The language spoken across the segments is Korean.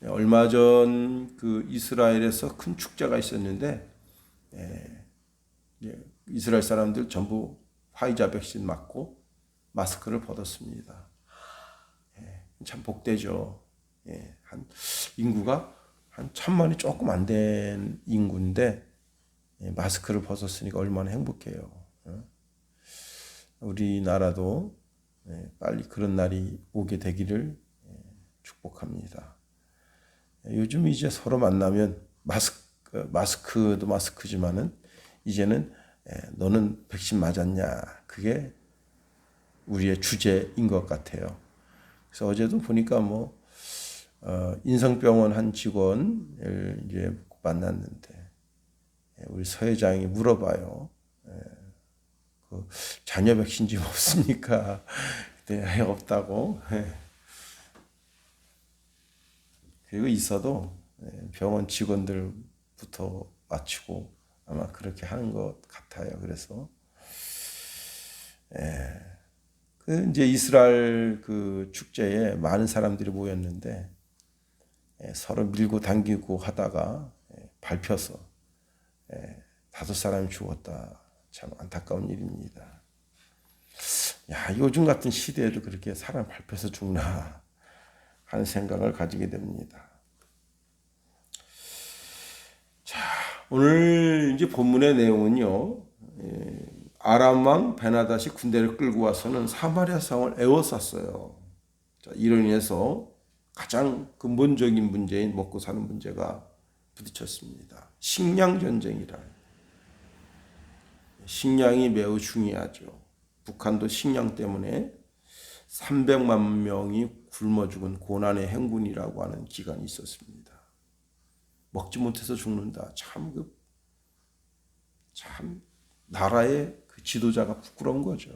얼마 전 그 이스라엘에서 큰 축제가 있었는데 이스라엘 사람들 전부 화이자 백신 맞고 마스크를 벗었습니다. 참 복되죠. 한 인구가 한 1,000만이 조금 안 된 인구인데 마스크를 벗었으니까 얼마나 행복해요. 우리나라도 빨리 그런 날이 오게 되기를 축복합니다. 요즘 이제 서로 만나면 마스크도 마스크지만은 이제는 너는 백신 맞았냐, 그게 우리의 주제인 것 같아요. 그래서 어제도 보니까 인성병원 한 직원을 이제 만났는데 우리 서 회장이 물어봐요. 그 자녀 백신 좀 없습니까? 그때 없다고. 그리고 있어도 병원 직원들부터 맞추고 아마 그렇게 하는 것 같아요. 그래서 그 이제 이스라엘 그 축제에 많은 사람들이 모였는데 서로 밀고 당기고 하다가 밟혀서 5사람이 죽었다. 참 안타까운 일입니다. 야, 요즘 같은 시대에도 그렇게 사람 밟혀서 죽나 하는 생각을 가지게 됩니다. 자, 오늘 이제 본문의 내용은요. 아람 왕 베나닷이 군대를 끌고 와서는 사마리아 성을 에워쌌어요. 자, 이로 인해서 가장 근본적인 문제인 먹고 사는 문제가 부딪혔습니다. 식량 전쟁이라. 식량이 매우 중요하죠. 북한도 식량 때문에 300만 명이 굶어 죽은 고난의 행군이라고 하는 기간이 있었습니다. 먹지 못해서 죽는다. 참 나라의 그 지도자가 부끄러운 거죠.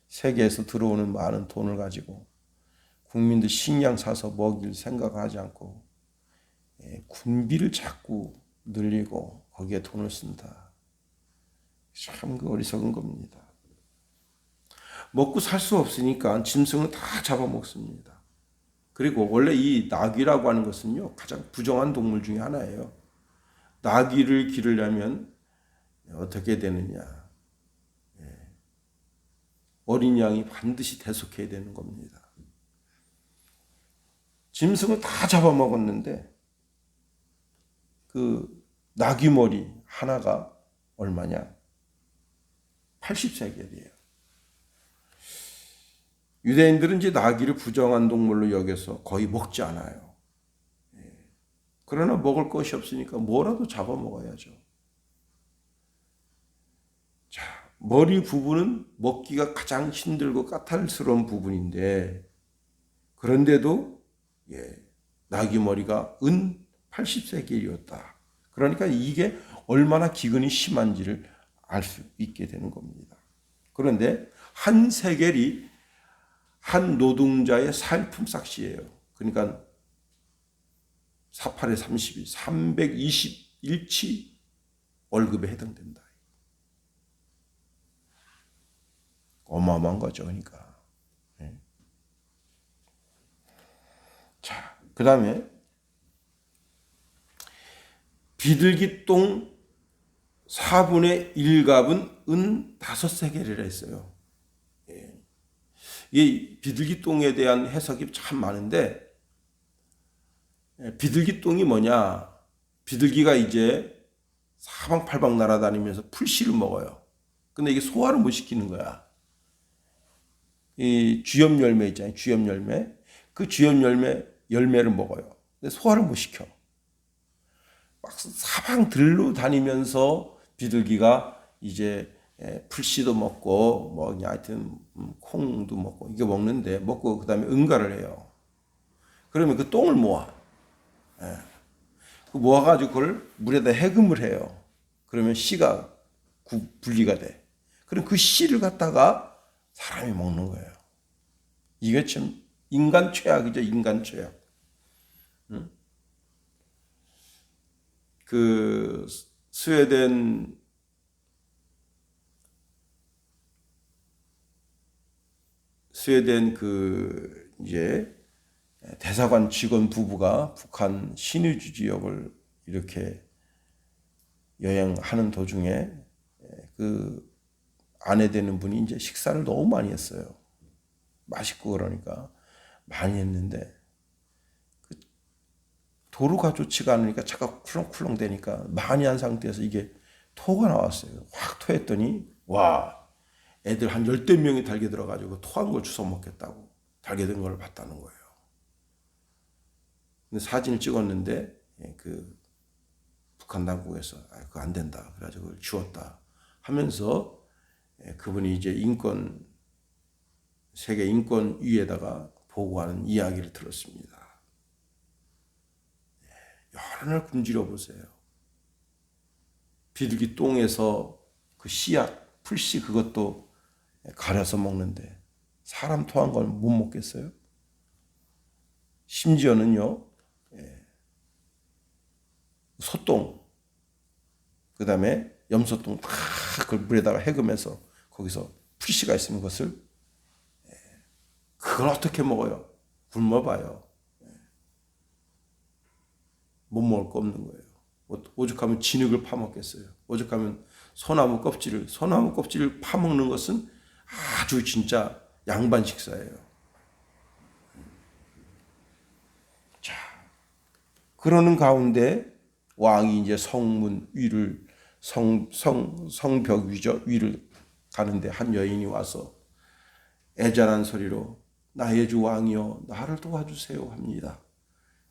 세계에서 들어오는 많은 돈을 가지고 국민들 식량 사서 먹일 생각을 하지 않고 군비를 자꾸 늘리고 거기에 돈을 쓴다. 참 그 어리석은 겁니다. 먹고 살 수 없으니까 짐승은 다 잡아먹습니다. 그리고 원래 이 나귀라고 하는 것은요, 가장 부정한 동물 중에 하나예요. 나귀를 기르려면 어떻게 되느냐. 어린 양이 반드시 대속해야 되는 겁니다. 짐승을 다 잡아먹었는데 그 나귀 머리 하나가 얼마냐? 80세겔이에요. 유대인들은 이제 나귀를 부정한 동물로 여겨서 거의 먹지 않아요. 그러나 먹을 것이 없으니까 뭐라도 잡아먹어야죠. 자, 머리 부분은 먹기가 가장 힘들고 까탈스러운 부분인데 그런데도 나귀 머리가 은 80세겔이었다. 그러니까 이게 얼마나 기근이 심한지를 알 수 있게 되는 겁니다. 그런데 한 세겔이 한 노동자의 살품삯이에요. 그러니까 48에 32, 321치 월급에 해당된다. 어마어마한 거죠. 그러니까. 자, 그 다음에 비둘기똥 4분의 1갑은 은 5세겔이라 했어요. 이 비둘기똥에 대한 해석이 참 많은데 비둘기똥이 뭐냐? 비둘기가 이제 사방팔방 날아다니면서 풀씨를 먹어요. 근데 이게 소화를 못 시키는 거야. 이 쥐염 열매 있잖아요. 쥐염 열매. 그 쥐염 열매를 먹어요. 근데 소화를 못 시켜. 막 사방 들로 다니면서 비둘기가 이제 풀씨도 먹고 하여튼 콩도 먹고 이게 먹는데 먹고 그다음에 응가를 해요. 그러면 그 똥을 모아. 그 모아가지고 그걸 물에다 해금을 해요. 그러면 씨가 분리가 돼. 그럼 그 씨를 갖다가 사람이 먹는 거예요. 이게 참 인간 최악이죠. 인간 최악. 그 스웨덴 그 이제 대사관 직원 부부가 북한 신의주 지역을 이렇게 여행하는 도중에 그 아내 되는 분이 이제 식사를 너무 많이 했어요. 맛있고 그러니까 많이 했는데 그 도루가 좋지가 않으니까 자꾸 쿨렁쿨렁 되니까 많이 한 상태에서 이게 토가 나왔어요. 확 토했더니 와, 애들 한 10대 명이 달게 들어가지고 토한 걸 주워 먹겠다고 달게 된 걸 봤다는 거예요. 근데 사진을 찍었는데 그 북한 당국에서 그거 안 된다 그래가지고 그걸 지웠다 하면서 그분이 이제 세계 인권위에다가 보고하는 이야기를 들었습니다. 여러 날 굶주려 보세요. 비둘기 똥에서 그 씨앗, 풀씨 그것도 가려서 먹는데 사람 토한 걸 못 먹겠어요? 심지어는요, 소똥, 그 다음에 염소똥 다 그걸 물에다가 해금해서 거기서 풀씨가 있으면 그걸 어떻게 먹어요? 굶어봐요. 못 먹을 거 없는 거예요. 오죽하면 진흙을 파먹겠어요. 오죽하면 소나무 껍질을 파먹는 것은 아주 진짜 양반 식사예요. 자, 그러는 가운데 왕이 이제 성문 위를 성벽 위를 가는데 한 여인이 와서 애잔한 소리로 나의 주 왕이여 나를 도와주세요 합니다.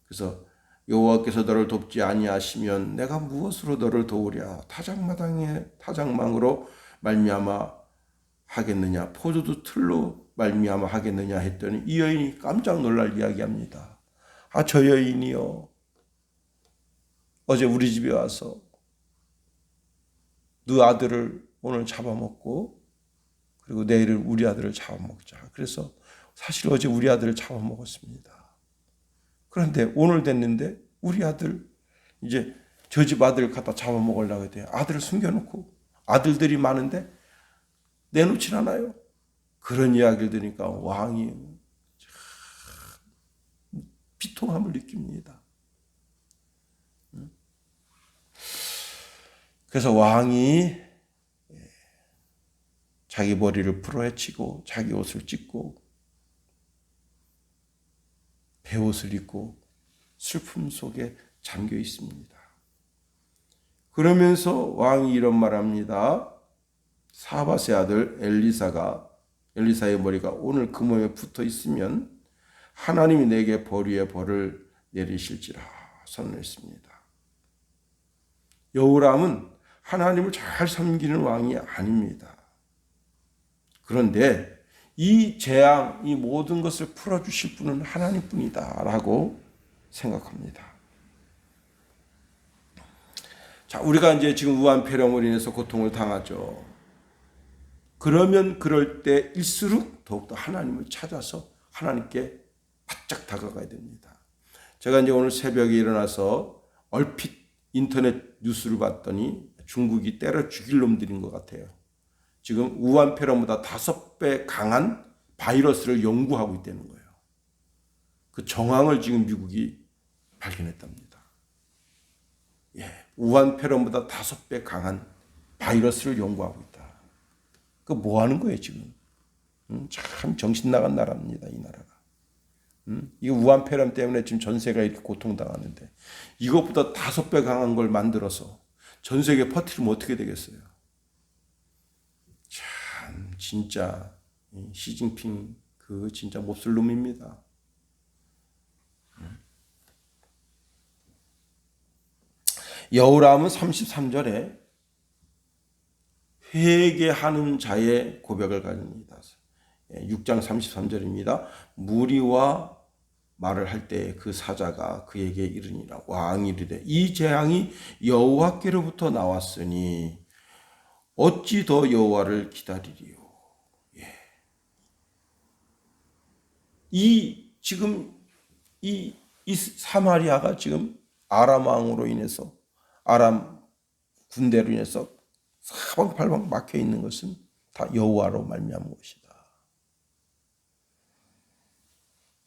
그래서 여호와께서 너를 돕지 아니하시면 내가 무엇으로 너를 도우랴? 타작망으로 말미암아 하겠느냐? 포도주 틀로 말미암아 하겠느냐 했더니 이 여인이 깜짝 놀랄 이야기합니다. 저 여인이요, 어제 우리 집에 와서 네 아들을 오늘 잡아먹고 그리고 내일은 우리 아들을 잡아먹자. 그래서 사실 어제 우리 아들을 잡아먹었습니다. 그런데 오늘 됐는데 우리 아들 이제 저 집 아들 갖다 잡아먹으려고 했대요. 아들을 숨겨놓고 아들들이 많은데 내놓질 않아요. 그런 이야기를 들으니까 왕이 비통함을 느낍니다. 그래서 왕이 자기 머리를 풀어헤치고 자기 옷을 찢고 베옷을 입고 슬픔 속에 잠겨 있습니다. 그러면서 왕이 이런 말합니다. 사밧의 아들 엘리사의 머리가 오늘 그 몸에 붙어 있으면 하나님이 내게 벌 위에 벌을 내리실지라 선언했습니다. 여호람은 하나님을 잘 섬기는 왕이 아닙니다. 그런데 이 재앙, 이 모든 것을 풀어주실 분은 하나님뿐이다 라고 생각합니다. 자, 우리가 이제 지금 우한폐렴으로 인해서 고통을 당하죠. 그러면 그럴 때일수록 더욱더 하나님을 찾아서 하나님께 바짝 다가가야 됩니다. 제가 이제 오늘 새벽에 일어나서 얼핏 인터넷 뉴스를 봤더니 중국이 때려 죽일 놈들인 것 같아요. 지금 우한폐렴보다 5배 강한 바이러스를 연구하고 있다는 거예요. 그 정황을 지금 미국이 발견했답니다. 우한폐렴보다 5배 강한 바이러스를 연구하고 있다. 그 뭐 하는 거예요 지금? 참 정신 나간 나라입니다, 이 나라가. 이 우한폐렴 때문에 지금 전 세계가 이렇게 고통당하는데 이것보다 5배 강한 걸 만들어서 전 세계에 퍼뜨리면 어떻게 되겠어요? 참 진짜 시진핑 그 진짜 몹쓸 놈입니다. 여호람은 33절에 회개하는 자의 고백을 가집니다. 6장 33절입니다. 무리와 말을 할 때 그 사자가 그에게 이르니라. 왕이 이르되 이 재앙이 여호와께로부터 나왔으니 어찌 더 여호와를 기다리리요. 지금 이 사마리아가 지금 아람 왕으로 인해서 아람 군대로 인해서 사방팔방 막혀 있는 것은 다 여호와로 말미암은 것이다.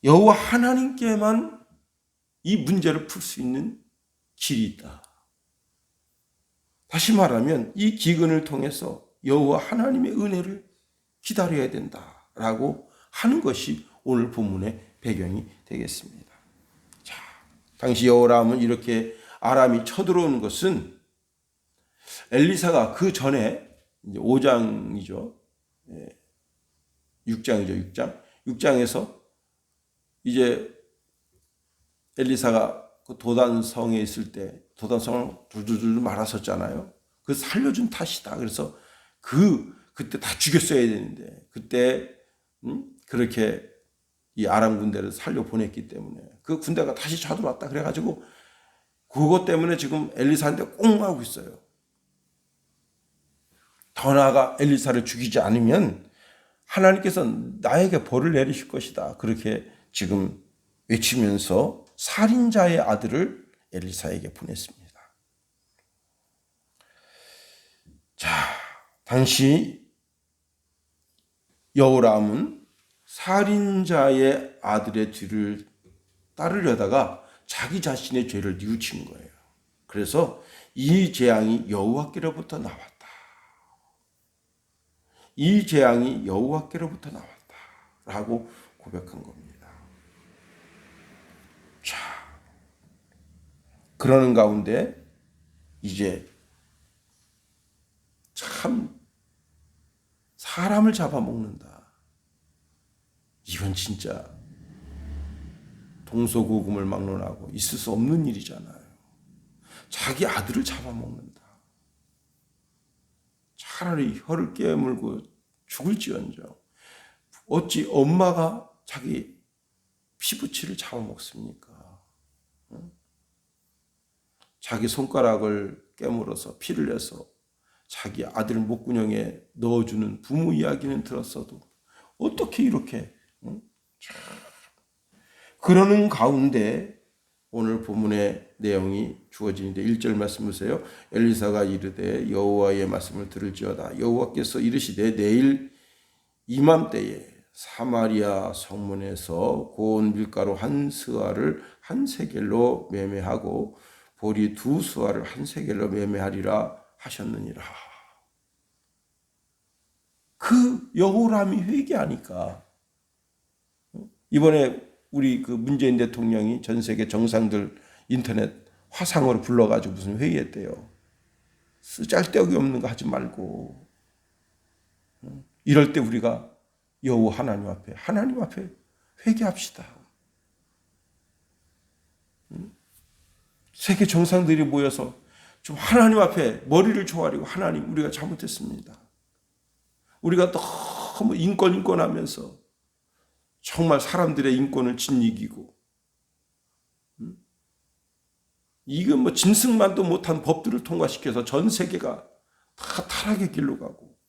여호와 하나님께만 이 문제를 풀 수 있는 길이 있다. 다시 말하면 이 기근을 통해서 여호와 하나님의 은혜를 기다려야 된다라고 하는 것이 오늘 본문의 배경이 되겠습니다. 자, 당시 여호람은 이렇게 아람이 쳐들어오는 것은 엘리사가 그 전에 5장이죠. 6장이죠. 6장에서 이제 엘리사가 그 도단성에 있을 때 도단성을 둘둘둘 말았었잖아요. 그 살려준 탓이다. 그래서 그때 다 죽였어야 되는데 그때 그렇게 이 아람 군대를 살려 보냈기 때문에 그 군대가 다시 쳐들어왔다. 그래가지고 그것 때문에 지금 엘리사한테 꽁하고 있어요. 더 나아가 엘리사를 죽이지 않으면 하나님께서 나에게 벌을 내리실 것이다. 그렇게 지금 외치면서 살인자의 아들을 엘리사에게 보냈습니다. 자, 당시 여호람은 살인자의 아들의 뒤를 따르려다가 자기 자신의 죄를 뉘우친 거예요. 그래서 이 재앙이 여호와께로부터 나왔다. 이 재앙이 여호와께로부터 나왔다라고 고백한 겁니다. 자, 그러는 가운데 이제 참 사람을 잡아먹는다. 이건 진짜 동서고금을 막론하고 있을 수 없는 일이잖아요. 자기 아들을 잡아먹는다. 차라리 혀를 깨물고 죽을지언정 어찌 엄마가 자기 피부치를 잡아먹습니까? 자기 손가락을 깨물어서 피를 내서 자기 아들 목구멍에 넣어주는 부모 이야기는 들었어도 어떻게 이렇게 그러는 가운데 오늘 본문의 내용이 주어지는데 1절 말씀 보세요. 엘리사가 이르되 여호와의 말씀을 들을지어다. 여호와께서 이르시되 내일 이맘때에 사마리아 성문에서 고운 밀가루 한 스와를 한 세겔로 매매하고 보리 두 스와를 한 세겔로 매매하리라 하셨느니라. 그 여호람이 회개하니까 이번에 우리 그 문재인 대통령이 전 세계 정상들 인터넷 화상으로 불러가지고 무슨 회의했대요. 쓰잘데기 없는 거 하지 말고 이럴 때 우리가 여호와 하나님 앞에 회개합시다. 세계 정상들이 모여서 좀 하나님 앞에 머리를 조아리고 하나님 우리가 잘못했습니다. 우리가 너무 인권하면서 정말 사람들의 인권을 짓이기고 이건 뭐 짐승만도 못한 법들을 통과시켜서 전 세계가 다 타락의 길로 가고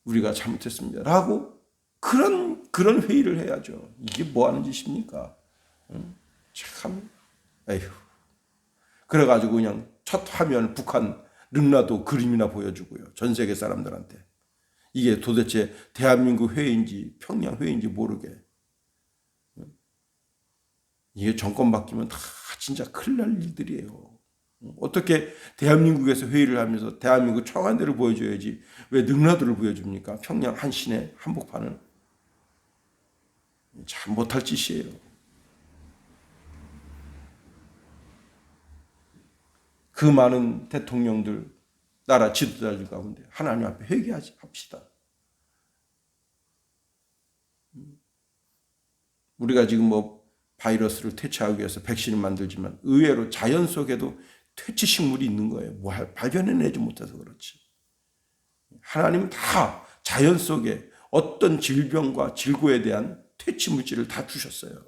우리가 잘못했습니다. 라고 그런 회의를 해야죠. 이게 뭐 하는 짓입니까? 참, 에휴. 그래가지고 그냥 첫 화면 북한 릉라도 그림이나 보여주고요. 전 세계 사람들한테. 이게 도대체 대한민국 회의인지 평양 회의인지 모르게. 이게 정권 바뀌면 다 진짜 큰일 날 일들이에요. 어떻게 대한민국에서 회의를 하면서 대한민국 청와대를 보여줘야지 왜 능라도를 보여줍니까? 평양 한 시내 한복판을. 참 못할 짓이에요. 그 많은 대통령들, 나라 지도자들 가운데 하나님 앞에 회개합시다. 우리가 지금 뭐 바이러스를 퇴치하기 위해서 백신을 만들지만 의외로 자연 속에도 퇴치 식물이 있는 거예요. 뭐 발견해내지 못해서 그렇지. 하나님은 다 자연 속에 어떤 질병과 질고에 대한 퇴치 물질을 다 주셨어요.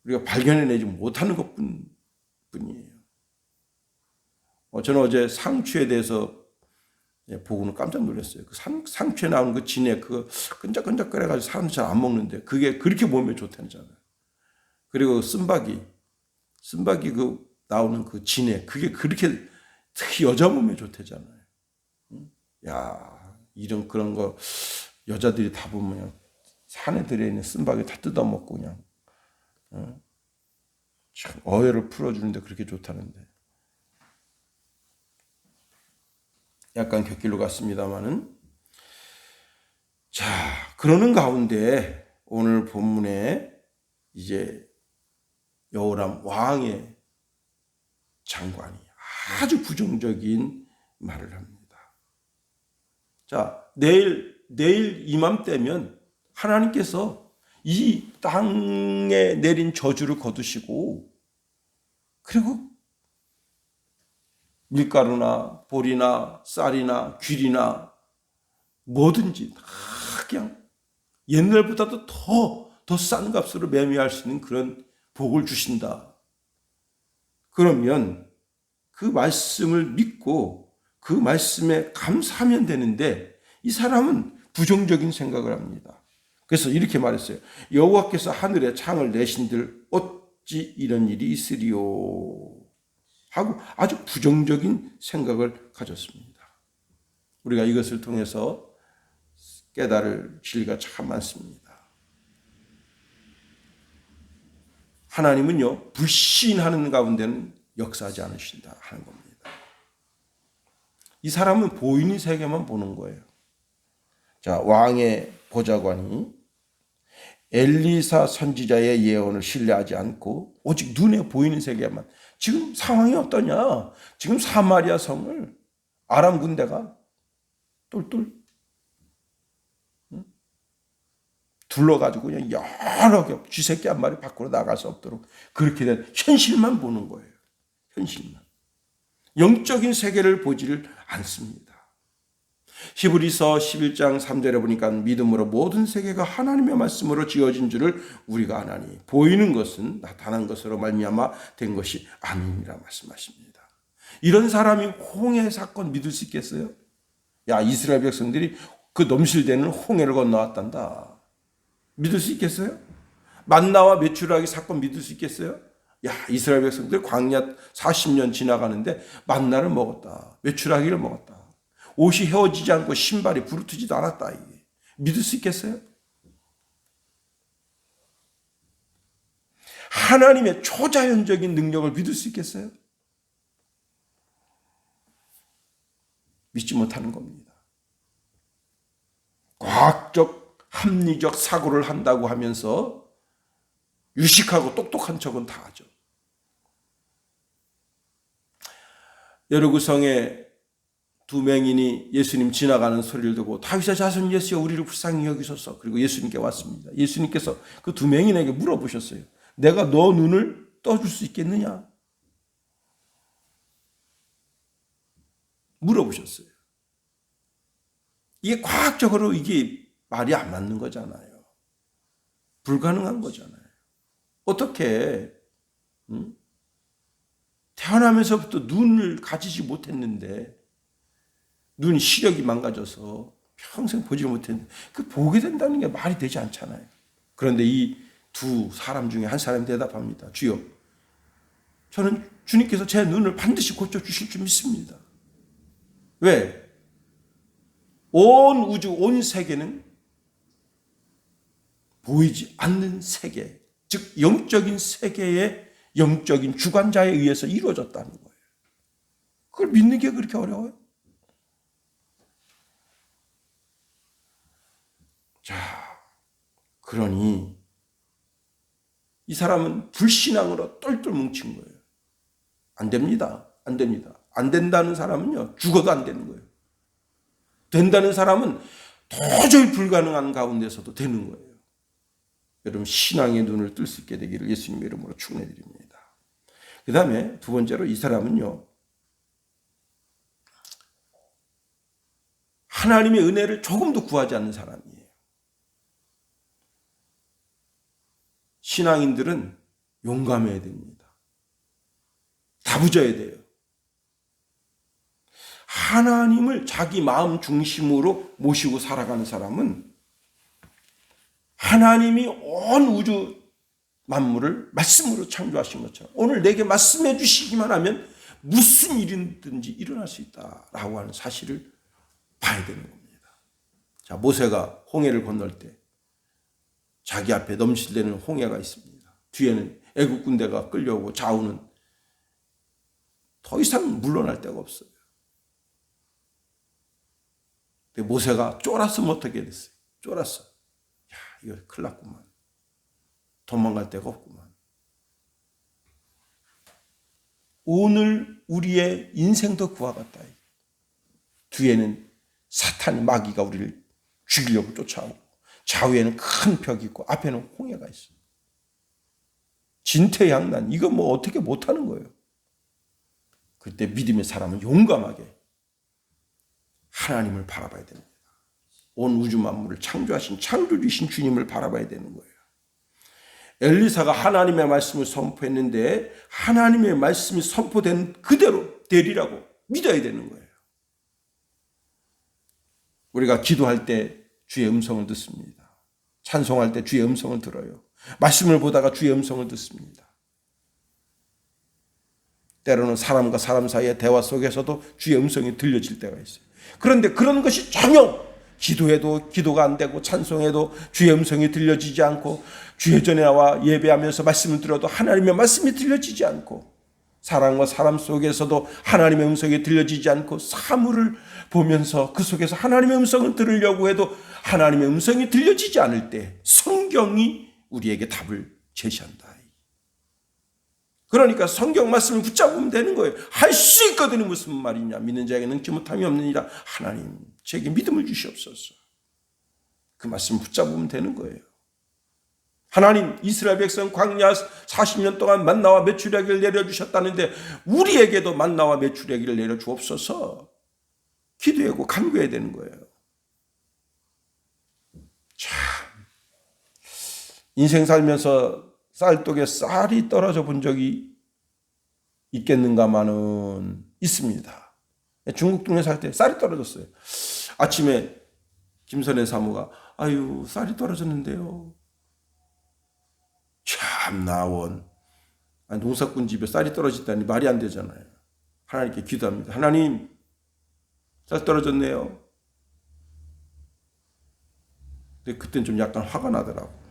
우리가 발견해내지 못하는 것뿐이에요. 저는 어제 상추에 대해서 보고는 깜짝 놀랐어요. 그 상추에 나오는 그 진액 그거 끈적끈적거려가지고 사람들 잘 안 먹는데 그게 그렇게 몸에 좋다잖아요. 그리고 쓴바기 그 나오는 그 진액 그게 그렇게 특히 여자 몸에 좋대잖아요. 야, 이런 그런 거 여자들이 다 보면 산에 들어있는 쓴바귀 다 뜯어먹고 그냥 참 어혈을 풀어주는데 그렇게 좋다는데. 약간 곁길로 갔습니다마는, 자, 그러는 가운데 오늘 본문에 이제 여호람 왕의 장관이 아주 부정적인 말을 합니다. 자, 내일 이맘때면 하나님께서 이 땅에 내린 저주를 거두시고, 그리고 밀가루나 보리나 쌀이나 귤이나 뭐든지 다 그냥 옛날보다도 더 싼 값으로 매매할 수 있는 그런 복을 주신다. 그러면 그 말씀을 믿고 그 말씀에 감사하면 되는데, 이 사람은 부정적인 생각을 합니다. 그래서 이렇게 말했어요. 여호와께서 하늘에 창을 내신들 어찌 이런 일이 있으리요 하고 아주 부정적인 생각을 가졌습니다. 우리가 이것을 통해서 깨달을 진리가 참 많습니다. 하나님은요, 불신하는 가운데는 역사하지 않으신다 하는 겁니다. 이 사람은 보이는 세계만 보는 거예요. 자, 왕의 보좌관이 엘리사 선지자의 예언을 신뢰하지 않고 오직 눈에 보이는 세계만, 지금 상황이 어떠냐? 지금 사마리아 성을 아람 군대가 똘똘 둘러가지고 그냥 여러 개 쥐새끼 한 마리 밖으로 나갈 수 없도록 그렇게 된 현실만 보는 거예요. 현실만. 영적인 세계를 보지를 않습니다. 히브리서 11장 3절에 보니까 믿음으로 모든 세계가 하나님의 말씀으로 지어진 줄을 우리가 아나니 보이는 것은 나타난 것으로 말미암아 된 것이 아니니라 말씀하십니다. 이런 사람이 홍해 사건 믿을 수 있겠어요? 야, 이스라엘 백성들이 그 넘실대는 홍해를 건너왔단다. 믿을 수 있겠어요? 만나와 메추라기 사건 믿을 수 있겠어요? 야, 이스라엘 백성들 광야 40년 지나가는데 만나를 먹었다. 메추라기를 먹었다. 옷이 헤어지지 않고 신발이 부르트지도 않았다. 이게 믿을 수 있겠어요? 하나님의 초자연적인 능력을 믿을 수 있겠어요? 믿지 못하는 겁니다. 과학적 합리적 사고를 한다고 하면서 유식하고 똑똑한 척은 다 하죠. 여리고성에 두 맹인이 예수님 지나가는 소리를 듣고 다윗의 자손 예수여 우리를 불쌍히 여기소서. 그리고 예수님께 왔습니다. 예수님께서 그 두 맹인에게 물어보셨어요. 내가 너 눈을 떠줄 수 있겠느냐? 물어보셨어요. 이게 과학적으로 이게 말이 안 맞는 거잖아요. 불가능한 거잖아요. 어떻게 태어나면서부터 눈을 가지지 못했는데 눈 시력이 망가져서 평생 보지 못했는데 그 보게 된다는 게 말이 되지 않잖아요. 그런데 이 두 사람 중에 한 사람이 대답합니다. 주여, 저는 주님께서 제 눈을 반드시 고쳐주실 줄 믿습니다. 왜? 온 우주, 온 세계는 보이지 않는 세계, 즉 영적인 세계의 영적인 주관자에 의해서 이루어졌다는 거예요. 그걸 믿는 게 그렇게 어려워요? 자, 그러니 이 사람은 불신앙으로 똘똘 뭉친 거예요. 안 됩니다. 안 됩니다. 안 된다는 사람은요, 죽어도 안 되는 거예요. 된다는 사람은 도저히 불가능한 가운데서도 되는 거예요. 여러분, 신앙의 눈을 뜰 수 있게 되기를 예수님의 이름으로 축원해 드립니다. 그 다음에 두 번째로 이 사람은요, 하나님의 은혜를 조금도 구하지 않는 사람이에요. 신앙인들은 용감해야 됩니다. 다부져야 돼요. 하나님을 자기 마음 중심으로 모시고 살아가는 사람은 하나님이 온 우주 만물을 말씀으로 창조하신 것처럼 오늘 내게 말씀해 주시기만 하면 무슨 일이든지 일어날 수 있다라고 하는 사실을 봐야 되는 겁니다. 자, 모세가 홍해를 건널 때 자기 앞에 넘실대는 홍해가 있습니다. 뒤에는 애국 군대가 끌려오고 좌우는 더 이상 물러날 데가 없어요. 근데 모세가 쫄았으면 어떻게 됐어요? 쫄았어. 야, 이거 큰일 났구만. 도망갈 데가 없구만. 오늘 우리의 인생도 그와 같다. 뒤에는 사탄이 마귀가 우리를 죽이려고 쫓아오고 좌우에는 큰 벽이 있고 앞에는 홍해가 있어. 진퇴양난. 이거 뭐 어떻게 못하는 거예요. 그때 믿음의 사람은 용감하게 하나님을 바라봐야 됩니다. 온 우주 만물을 창조하신 창조주신 주님을 바라봐야 되는 거예요. 엘리사가 하나님의 말씀을 선포했는데 하나님의 말씀이 선포된 그대로 되리라고 믿어야 되는 거예요. 우리가 기도할 때 주의 음성을 듣습니다. 찬송할 때 주의 음성을 들어요. 말씀을 보다가 주의 음성을 듣습니다. 때로는 사람과 사람 사이의 대화 속에서도 주의 음성이 들려질 때가 있어요. 그런데 그런 것이 전혀 기도해도 기도가 안 되고 찬송해도 주의 음성이 들려지지 않고 주의 전에 나와 예배하면서 말씀을 들어도 하나님의 말씀이 들려지지 않고 사람과 사람 속에서도 하나님의 음성이 들려지지 않고 사물을 보면서 그 속에서 하나님의 음성을 들으려고 해도 하나님의 음성이 들려지지 않을 때 성경이 우리에게 답을 제시한다. 그러니까 성경 말씀을 붙잡으면 되는 거예요. 할 수 있거든요. 무슨 말이냐. 믿는 자에게 능치 못함이 없느니라. 하나님 제게 믿음을 주시옵소서. 그 말씀을 붙잡으면 되는 거예요. 하나님 이스라엘 백성 광야 40년 동안 만나와 메추라기를 내려주셨다는데 우리에게도 만나와 메추라기를 내려주옵소서. 기도하고 간구해야 되는 거예요. 참 인생 살면서 쌀독에 쌀이 떨어져 본 적이 있겠는가마는 있습니다. 중국 동네 살 때 쌀이 떨어졌어요. 아침에 김선혜 사모가 아유 쌀이 떨어졌는데요. 참 나원 농사꾼 집에 쌀이 떨어졌다니 말이 안 되잖아요. 하나님께 기도합니다. 하나님 쌀 떨어졌네요. 근데 그땐 좀 약간 화가 나더라고.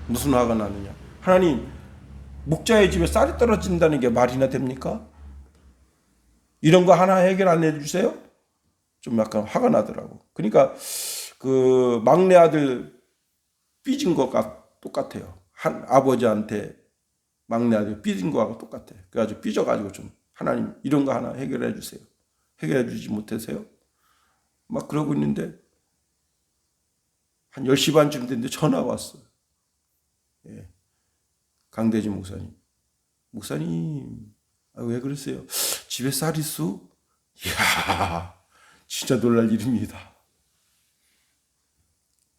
무슨 화가 나느냐. 하나님 목자의 집에 쌀이 떨어진다는 게 말이나 됩니까? 이런 거 하나 해결 안 해주세요? 좀 약간 화가 나더라고. 그러니까 그 막내 아들 삐진 것과 똑같아요. 한 아버지한테 막내 아들 삐진 거하고 똑같아요. 그래가지고 삐져가지고 좀 하나님 이런 거 하나 해결해 주세요. 해결해 주지 못하세요? 막 그러고 있는데 한 10시 반쯤 됐는데 전화가 왔어요. 예. 강대지 목사님. 목사님, 왜 그러세요? 집에 쌀 있어? 이야, 진짜 놀랄 일입니다.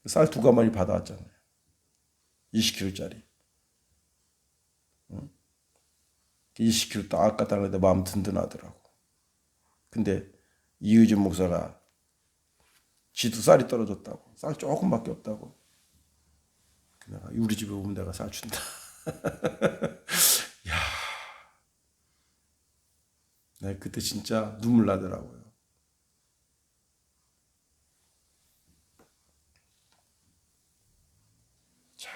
쌀 2가마니 받아왔잖아요. 20kg짜리. 20kg 딱 갖다 놨는데 마음 든든하더라고. 근데 이의준 목사가 지도 쌀이 떨어졌다고. 쌀 조금밖에 없다고. 내가 우리 집에 오면 내가 쌀 준다. 야, 나 그때 진짜 눈물 나더라고요. 자,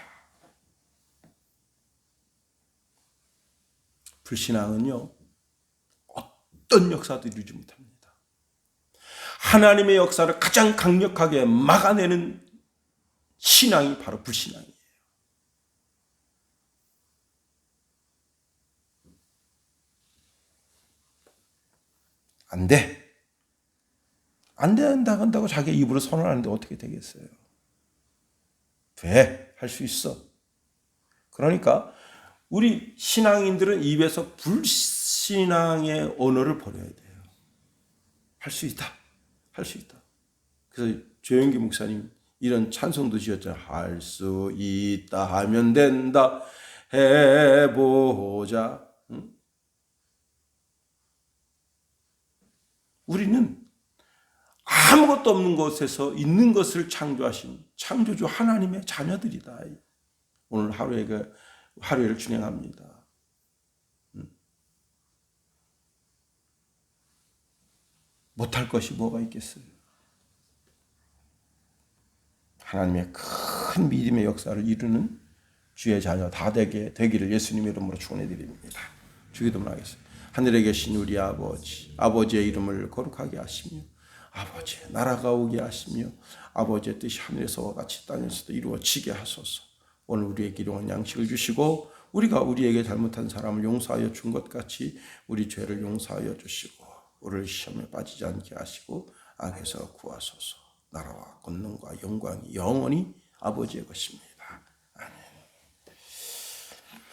불신앙은요 어떤 역사도 이루지 못합니다. 하나님의 역사를 가장 강력하게 막아내는 신앙이 바로 불신앙이에요. 안 돼. 안 된다 한다고 자기 입으로 선언하는데 어떻게 되겠어요? 돼. 할 수 있어. 그러니까 우리 신앙인들은 입에서 불신앙의 언어를 버려야 돼요. 할 수 있다. 할 수 있다. 그래서 조영기 목사님 이런 찬송도 지었잖아요. 할 수 있다 하면 된다. 해보자. 응? 우리는 아무것도 없는 곳에서 있는 것을 창조하신 창조주 하나님의 자녀들이다. 오늘 하루를 진행합니다. 못할 것이 뭐가 있겠어요? 하나님의 큰 믿음의 역사를 이루는 주의 자녀 다 되기를 예수님의 이름으로 축원해 드립니다. 주기도문하겠습니다. 하늘에 계신 우리 아버지, 아버지의 이름을 거룩하게 하시며 아버지의 나라가 오게 하시며 아버지의 뜻이 하늘에서와 같이 땅에서도 이루어지게 하소서. 오늘 우리에게 일용할 양식을 주시고 우리가 우리에게 잘못한 사람을 용서하여 준 것 같이 우리 죄를 용서하여 주시고 우리를 시험에 빠지지 않게 하시고 악에서 구하소서. 나라와 권능과 영광이 영원히 아버지의 것입니다.